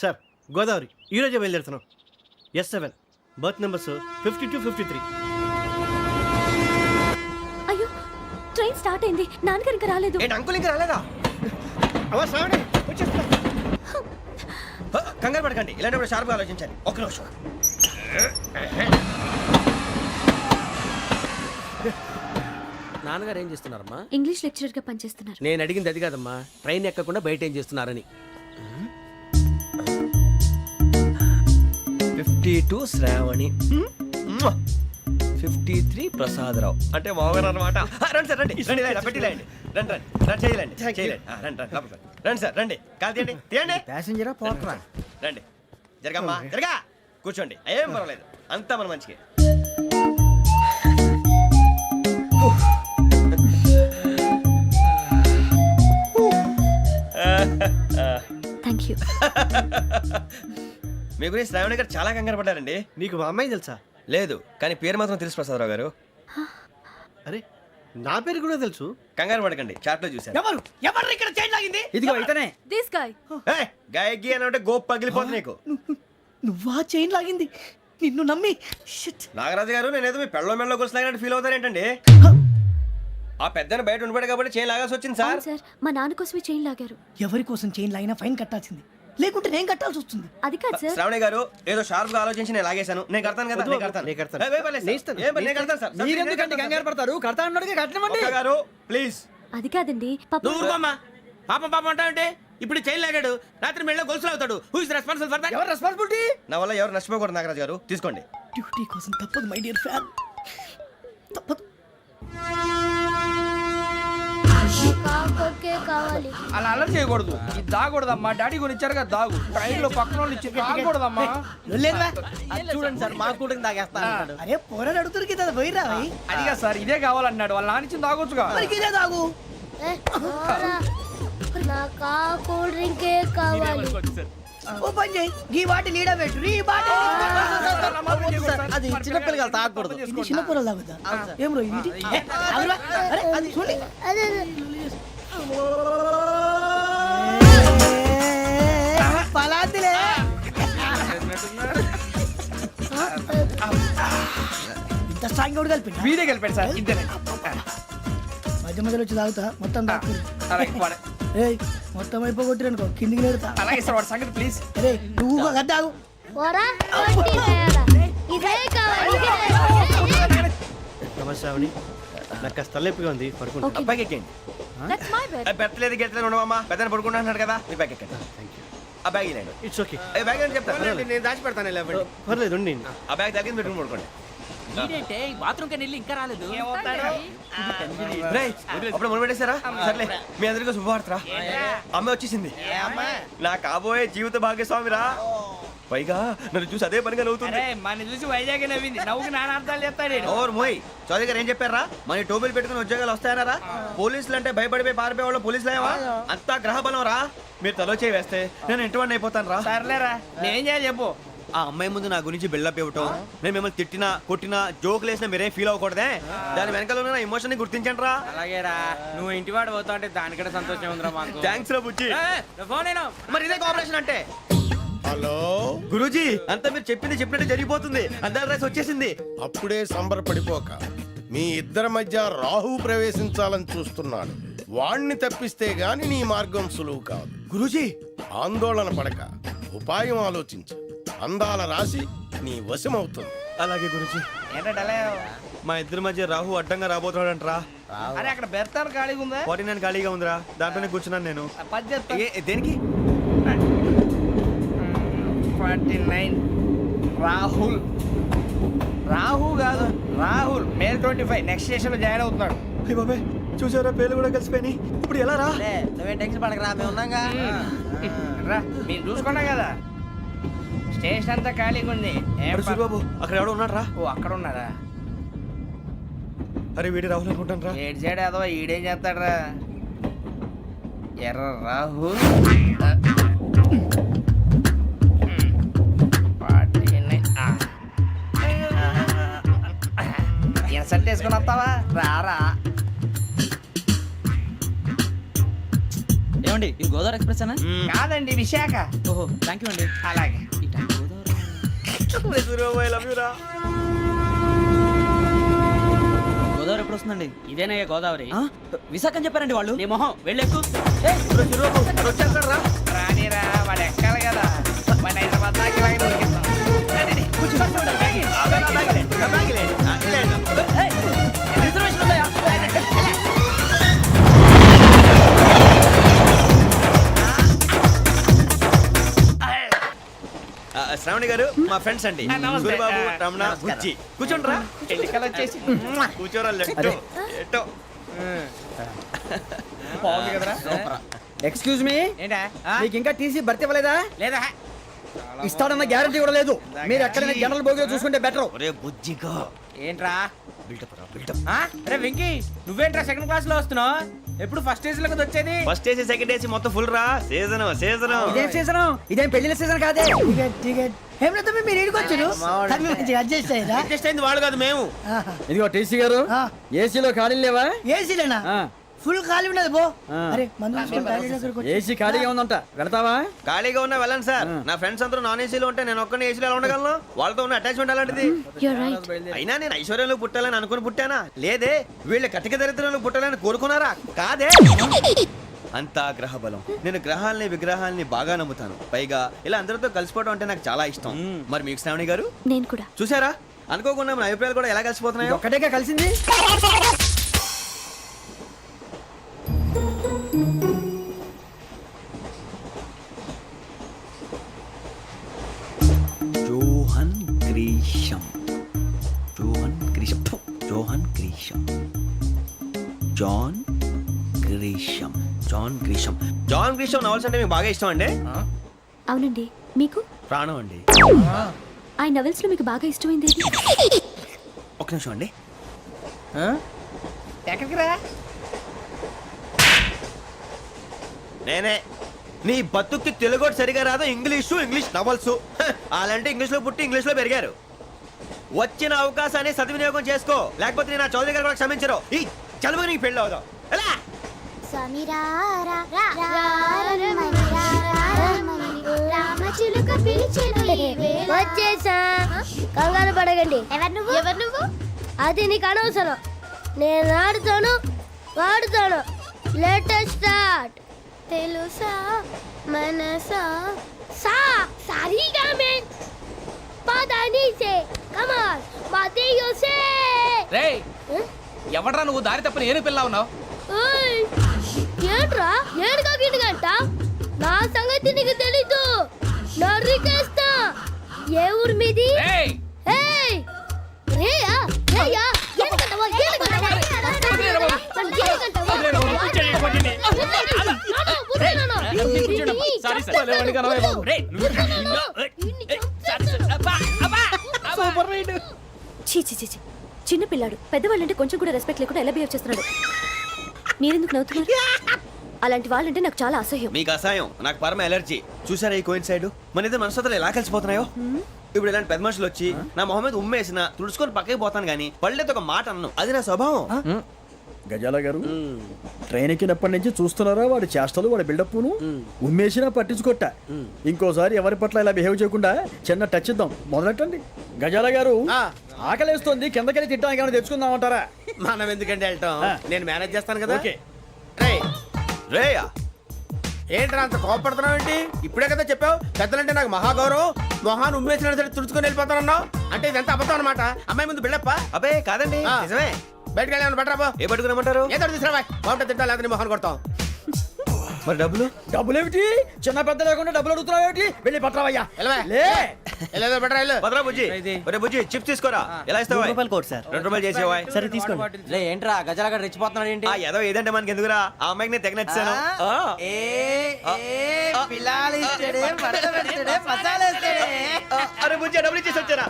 Sir Godavari ఈరోజే బయలుదేరుతున్నాం. S7 berth numbers 52, 53. అయ్యో ట్రైన్ స్టార్ట్ అయింది, నాన్నగారు ఇంకా రాలేదు. ఏంటి అంకుల్ ఇంకా రాలేదా? అవా శ్రావణి వచ్చేస్తా. కంగారు పడకండి, ఇలాంటప్పుడు షార్ప్గా ఆలోచించండి. ఒక్క నిమిషం. నాన్నగారు ఏం చేస్తున్నారమ్మా? ఇంగ్లీష్ లెక్చరర్ గా పనిచేస్తున్నారు. నేను అడిగింది అది కాదమ్మా, ట్రైన్ ఎక్కకుండా బయట ఏం చేస్తున్నారని. 52 శ్రావణి, 53 ప్రసాదరావు అంటే మామగారు అనమాట. రండి సార్, రండి రండి, పెట్టిలేండి, రండి రండి రండి, చేయలేండి చేయలేండి, రండి రండి లోపలికి రండి సార్, రండి కాదు తీయండి తీయండి. ప్యాసింజరా పోట్రా. రండి జరగమ్మా, జరగా కూర్చోండి, ఏం పర్వాలేదు, అంతా మన మంచికి. Thank you. మీ గురించి శ్రావణి గారు చాలా కంగారు పడ్డారండి. నీకు మా అమ్మాయి తెలుసా? లేదు, కానీ పేరు మాత్రం తెలుసు ప్రసాదరావు గారు. అరే నా పేరు కూడా తెలుసు. కంగారు పడకండి, చాట్ లో చూశాను. ఎవరు ఎవరు ఇక్కడ చైన్ లాగింది? ఇదిగో ఇతనే. This guy. గాయకి అని అంటే గోప్ పగిలిపోతుంది నీకు. నువ్వా చైన్ లాగింది? నిన్ను నమ్మి. షిట్. నాగరాజు గారు, నేనేదో మీ పెళ్ళ మెళ్ళ గురిసిలాగినట్టు ఫీల్ అవుతారు ఏంటండి? ఆ పెద్దని బయట ఉండిపోయాడు కాబట్టి చైన్ లాగాల్సి వచ్చింది సార్. సార్ మా నాన్న కోసమే చైన్ లాగారు. ఎవరి కోసం చైన్ లాగినా ఫైన్ కట్టాల్సింది, లేకుంటే నేను కట్టాల్సి వస్తుంది. అది కాదు సార్. శ్రావణి గారు ఏదో షార్ప్ గా ఆలోచించి నేను లాగేశాను. నేను కడతాను కదా, నేను కడతాను. నేను కడతాను. ఏ, పర్లేదు సార్. ఏం పర్లేదు, నేను కడతాను సార్. మీరెందుకంటే కంగారు పడతారు? కడతా అన్నాడుగా, కట్టమండి. ఒక్క గారు ప్లీజ్. అది కాదండి పాపం. నువ్వు ఊరుకోమ్మా. పాపం పాపం అంటావంటే ఇప్పుడు చైన్ లాగాడు, రాత్రి మెళ్ళ గొలుసులు అవుతాడు. Who is responsible for that? ఎవరు రెస్పాన్సిబిలిటీ? నా వల్ల ఎవరు నష్టపోకూడదు నాగరాజు గారు, తీసుకోండి. డ్యూటీ కోసం తప్పదు మై డియర్ ఫ్యాన్, తప్పదు. అలా అలర్ చేయకూడదు, ఇది దాగకూడదమ్మా. డాడీ కొని ఇచ్చారు కదా దాగు, ట్రైన్ లో పక్కన వాళ్ళు ఇచ్చి దాగకూడదమ్మా. చూడండి సార్, మా కూడా తాగేస్తా. అరే పోరాడు అడుగుతారు కదా, పోయిరా. అదిగా సార్, ఇదే కావాలన్నాడు. వాళ్ళ నాన్న ఇచ్చింది తాగొచ్చుగా. ఇదే తాగు. కూల్ డ్రింకే కావాలి. ఓ పని చేయి, ఈ బాటి లీడ పెట్టు. ఈ బాటి అది చిన్నపిల్లలు తాగకూడదు. ఇది చిన్న పొరలు తాగుతా. ఏం రో ఇది? అరే అది చూడండి. పలాతిలే. ఇంత స్ట్రాంగ్ కూడా కలిపి వీడే గెలిపాడు సార్, ఇద్దరే. మధ్య మధ్యలో వచ్చి తాగుతా, మొత్తం తాగు. అలాగే వాడు. ఏయ్ మొత్తం అయిపోగొట్టిరనుకో, కిందికి నేడుతా. అలాగే సార్, వాడు సంగతి ప్లీజ్. అరే నువ్వు కద్దాగు. నమస్తే శ్రావణి, నాకు కాస్త తలెప్పిగా ఉంది, పడుకుంటా. Okay. బ్యాగ్ ఎక్కండి. That's my bed. పెట్టలేదు గెట్టలేదు ఉండవమ్మా, పెద్దని పడుకుంటున్నాడు కదా, మీ బ్యాగ్ ఎక్కండి. Thank you. ఆ బ్యాగ్ ఇలాండి. It's okay. బ్యాగ్ అని చెప్తాను, నేను దాచి పెడతాను. పర్లేదు ఉండి. ఆ బ్యాగ్ తగ్గింది పెట్టుకుని పడుకోండి. బాత్రూమ్ కి వెళ్ళి ఇంకా రాలేదు. రేయ్, అప్పుడు మొదలు పెట్టేశారా? సర్లే, మీ అందరికీ శుభవార్తరా. అమ్మ వచ్చేసింది, నా కాబోయే జీవిత భాగ్యస్వామిరా. పైగా నన్ను చూసి అదే పనిగా నవ్వుతుంది. మన చూసి వైజాగ్ నవ్వింది, నవ్వుకి నాన్న అర్థాలు చెప్తాడు. ఓర్ మోయ్, చౌదరి గారు ఏం చెప్పారా? మన టోబీలు పెట్టుకుని ఉద్యోగాలు వస్తాయనరా? పోలీసులు అంటే భయపడిపోయి పారిపోయే వాళ్ళు పోలీసులు అయ్యావా? అంతా గ్రహ బలం రా. మీరు తలో చేయి వేస్తే నేను ఇంటివాడిని అయిపోతాను రా. సర్లేరా, నేనేం చేయాలి చెప్పు. ఆ అమ్మాయి ముందు నా గురించి బిల్డప్ ఇవ్వటం, నేను మిమ్మల్ని తిట్టినా కొట్టినా జోకులు వేసినా మీరేం ఫీల్ అవ్వకూడదే. దాని వెనకాల ఉన్న ఎమోషన్ ని గుర్తించండి రా. అలాగేరా, నువ్వు ఇంటివాడు పోతా అంటే దానికంటే సంతోషం ఉందిరా మాకు. థ్యాంక్స్ రా బుజ్జి. ఫోన్ అయినా మరి ఇదే కోఆపరేషన్ అంటే. హలో గురూజీ, అంతా మీరు చెప్పింది చెప్పినట్టు జరిగిపోతుంది. అందరి రైస్ వచ్చేసింది. అప్పుడే సంబరపడిపోక, మీ ఇద్దరి మధ్య రాహు ప్రవేశించాలని చూస్తున్నాడు. వాణ్ణి తప్పిస్తే గాని నీ మార్గం సులువు కాదు. గురూజీ, ఆందోళన పడక, ఉపాయం ఆలోచించు. అందాల రాశి నీ వశమవుతుంది. అలాగే గురూజీ. ఏంటంటే మా ఇద్దరి మధ్య రాహు అడ్డంగా రాబోతున్నాడంటరా. అరే అక్కడ బెర్తాను ఖాళీగా ఉందా? 49 ఖాళీగా ఉందిరా, దాంట్లోనే కూర్చున్నాను నేను. దేనికి? 49 రాహుల్. రాహు కాదు, రాహుల్. మే 25 నెక్స్ట్ స్టేషన్ లో జాయిన్ అవుతున్నాడు. అయ్య బాబాయ్, చూసారా పేర్లు కూడా కలిసిపోయినాయి. ఇప్పుడు ఎలా రా? నువ్వేం టెన్షన్ పడకరా, మేము ఉన్నాగా. రా, మీరు చూసుకున్నా కదా, స్టేషన్ అంతా ఖాళీగా ఉంది. సూరిబాబు, అక్కడ ఎవడో ఉన్నాడు రా. ఓ అక్కడ ఉన్నారా? అరే వీడి రాహుల్ అనుకుంటాను రా. ఏడు సైడ్ ఏదో ఈడేం చేస్తాడరా? ఎర్ర రాహు ఇన్సల్ట్ వేసుకుని వస్తావా? రారా. ఏమండి, ఈ గోదావరి గోదావరి ఎక్స్ప్రెస్ అనా? కాదండి విశాఖ. ఓహో థ్యాంక్ యూ అండి. అలాగే. గోదావరి ఎప్పుడు వస్తుందండి? ఇదేనయ్య గోదావరి. ఆ? విశాఖ అని చెప్పారండి వాళ్ళు. నీ మొహం వెళ్ళెక్కు. వచ్చేస్తారా రానిరా వాడు ఎక్కాలి కదా. మన హైదరాబాద్ దాకా ఇలాగే దొరికిస్తాం. రండి, కూర్చో. రిజర్వేషన్ ఉందా? శ్రావణి గారు మా ఫ్రెండ్స్ అండి. నమస్తే. సూరిబాబు, రమణ, నమస్కారం. బుజ్జి. కూర్చోండి రా. ఎన్నికలు వచ్చేసి కూర్చోరా లెట్టో. ఎట్టో. బాగుంది కదరా. ఎక్స్క్యూజ్ మీ, ఏంటా మీకు ఇంకా టీసీ భర్తీ ఇవ్వలేదా? లేదా ఇస్తాడన్న గ్యారంటీ కూడా లేదు. మీరు ఎక్కడైనా జనరల్ బోగిలో చూసుకుంటే బెటర్. ఒరే బుజ్జిగా ఏంట్రా బిల్డప్ రా బిల్డప్. అరే వెంకీ నువ్వేంట్రా సెకండ్ క్లాస్ లో వస్తున్నావు? ఎప్పుడు ఫస్ట్ ఏజ్ లో కదా వచ్చేది. ఫస్ట్ ఏసీ సెకండ్ ఏసీ మొత్తం ఫుల్ రా. Season season. ఇదేం సీజన్? ఇదేం పెళ్లిన సీజన్ కాదే. హేమలత మీరు ఏడుకొచ్చారు అడ్జస్ట్ అయ్యారా అడ్జస్ట్ అయింది వాళ్ళు కాదు మేము. ఇదిగో టీసీ గారు, ఏసీలో ఖాళీ లేవా? ఏసీలేనా ఆ. ఫుల్ ఖాళీ ఉన్నది బో ఆ. అరే మందు తీసుకొని టాయిలెట్ దగ్గరకు వచ్చి. ఏసీ ఖాళీగా ఉందంట, వెళ్తావా? ఖాళీగా ఉన్నా వెళ్ళండి సార్. నా ఫ్రెండ్స్ అందరూ నాన్ ఏసీలో ఉంటే నేను ఒక్కనే ఏసీలో ఎలా ఉండగలను? వాళ్ళతో ఉన్న అటాచ్మెంట్ అలాంటిది. You're right. అయినా నేను ఐశ్వర్యంలో పుట్టాలని అనుకుని పుట్టానా? లేదే. వీళ్ళ కటిక దరిద్రంలో పుట్టాలని కోరుకున్నారా? కాదే. అంతా గ్రహ బలం. నేను గ్రహాలని విగ్రహాలని బాగా నమ్ముతాను. పైగా ఇలా అందరితో కలిసిపోవడం అంటే నాకు చాలా ఇష్టం. మరి మీకు శ్రావణి గారు నేను కూడా. చూసారా? అనుకోకుండా మన అభిప్రాయాలు కూడా ఎలా కలిసిపోతున్నాయో. ఒక్కటేగా కలిసింది. John Grisham. John Grisham. John Grisham. John Grisham. John Grisham. John Grisham novels అంటే మీకు బాగా ఇష్టం అండి? అవునండి. మీకు? ప్రాణం అండి. ఆ నవెల్స్ లో మీకు బాగా ఇష్టమైంది ఏది? ఒక నిమిషం అండి. ఎక్కడికి రా. నేనే. నీ బతుక్కి తెలుగు సరిగా రాదు. English novels. అలాంటి ఇంగ్లీష్లో పుట్టి ఇంగ్లీష్లో పెరిగారు. వచ్చిన అవకాశాన్ని సద్వినియోగం చేసుకో, లేకపోతే నేను నా చౌదరి గారు కూడా క్షమించరు. ఈ చదువు నీకు పెళ్ళి అవుదాం. ఎలా? వచ్చేసా, కంగారు పడగండి. ఎవరు నువ్వు? అది నీకు అనవసరం. నేను ఆడుతాను, వాడుతాను. Latest start. తెలుసా మనసా సా సారీగా మెన్ పదని సే కమాన్ మాదేయో సే. రేయ్ ఎవడ్రా నువ్వు? దారి తప్పని ఏను పిల్ల ఉన్నావు. ఓయ్ ఏంట్రా ఏడుగా గిడుగంట? నా సంగతి నీకు తెలీదు. నరికేస్తా. ఏ ఊరు మీది? రేయ్ ఏయ్ రేయా రేయా ఏడుగంటవా ఏడుగంటవా చీ చీ చీ చీ. చిన్న పిల్లాడు. పెద్దవాళ్ళంటే కొంచెం కూడా రెస్పెక్ట్ లేకుండా ఎలా బిహేవ్ చేస్తున్నాడు. మీరెందుకు నవ్వుతున్నారు? అలాంటి వాళ్ళంటే నాకు చాలా అసహ్యం. మీకు అసహాయం, నాకు పరమ ఎలర్జీ. చూసారా ఈ కోయిన్ సైడ్? మన ఇద్దరు మనసులో ఎలా కలిసిపోతున్నాయో. ఇప్పుడు ఇలాంటి పెద్ద మనుషులు వచ్చి నా మొహం మీద ఉమ్మేసిన తుడుచుకొని పక్కకి పోతాను కానీ పళ్ళేతో ఒక మాట అన్ను. అది నా స్వభావం. గజాల గారు, ట్రైన్ ఎక్కినప్పటి నుంచి చూస్తున్నారా వాడి చేష్టలు, వాడి బిల్డప్ను? ఉమ్మేసినా పట్టించుకోట. ఇంకోసారి ఎవరి పట్ల ఇలా బిహేవ్ చేయకుండా చిన్న టచ్ ఇద్దాం. మొదలెట్టండి. గజాల గారు, ఆకలేస్తుంది, కిందకెళ్ళి తిట్టడానికి ఏమైనా తెచ్చుకుందామంటారా? మనం ఎందుకంటే వెళ్తాం, నేను మేనేజ్ చేస్తాను కదా. ఓకే. రేయా ఏంట్రా అంత కోపడుతున్నావు ఏంటి? ఇప్పుడే కదా చెప్పావు పెద్దలంటే నాకు మహాగౌరవం. మొహాన్ని ఉమ్మేసిన సరే తుడుచుకొని వెళ్ళిపోతానన్నావు. అంటే ఇదంతా అబద్ధం అనమాట. అమ్మాయి ముందు బిళ్ళప్ప. అబ్బే కాదండి, నిజమే. బయటకు వెళ్ళి బట్రాబో. ఏ పట్టుకురమ్మంటారు? ఏదో తీసుకురా బాగుంటుంది. తింటా లేదా మొహాన్ని కొడతాం. మరి డబ్బులు? డబ్బులేమిటి? చిన్న పెద్ద లేకుండా డబ్బులు అడుగుతున్నావు ఏమిటి? వెళ్ళి పట్టరావయ్యా. వెళ్ళేదో బట్రా వెళ్ళు. భద్రా బుజ్జి, ఒరే బుజ్జి చిప్స్ తీసుకోరా. ఎలా ఇస్తావా? Court sir. 2 రూపాయలు చేసేవా? సరే తీసుకోండి. లే ఏంట్రా గజాల గారు రెచ్చిపోతున్నాడు ఏంటి? ఆ ఏదో ఏదంటే మనకి ఎందుకురా? ఆ అమ్మాయికి నేను తెగ నచ్చాను. పిల్లాలి అరే బుజ్జి డబ్బులు ఇచ్చేసి వచ్చారా?